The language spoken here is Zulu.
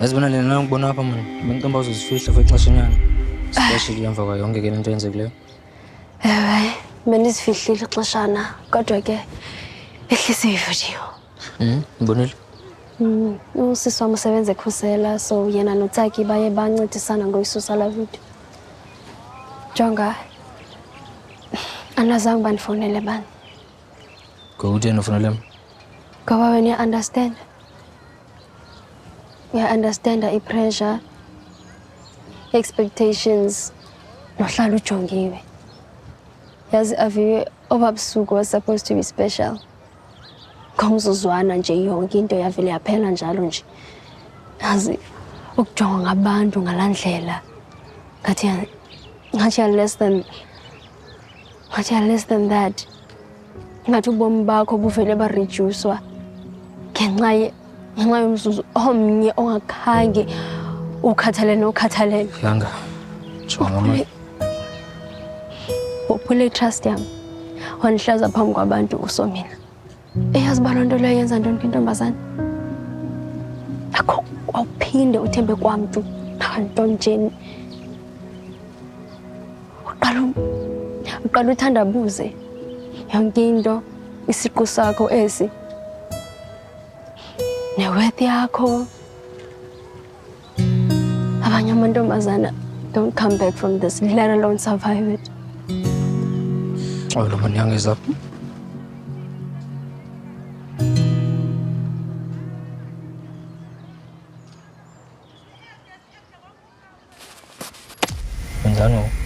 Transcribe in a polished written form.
Yazibona lena ngibona apha mani. Bentombi uzifihla for ixeshanyana. Especially emva kwayo yonke ke le nto yenzekileyo. Ewe, bendizifihlile ixeshana kodwa ke ehlise ividiyo. Ngibonile. Usisi wam usebenza ekhusela so yena noTsaki baye bancedisana ngoyisusa laa vidiyo. Jonga, andazange bandifowunele bani. Ngokutheni ufunele mna? Ngoba wena uya-understand. Uya-understanda i-pressure, expectations, nohlala ujongiwe. Yazi Aviwe, obaa busuku was supposed to be special. Ngomzuzwana nje yonke into yavele yaphela njalo nje. Yazi ukujongwa ngabantu ngalaa ndlela ngathi less than that. Ngathi ubomi bakho buvele baredyuswa ngenxa yomzuzu omnye ongakhange ukhathalele nokhathalele. Yanga, jonga mani. Uphule itrust yam, wandihlaza phambi kwabantu usomina. Eyazi uba loo nto leyo yenza ntoni kwintombazana? Akho awuphinde uthembe kwamntu nantoni njeni. Uqala uthandabuze yonke into, isiqu sakho esi, neworth yakho. Abanye amantombazana don't come back from this, let alone survive it. Oh, lo mani Yanga is up. Wenzani ngoku?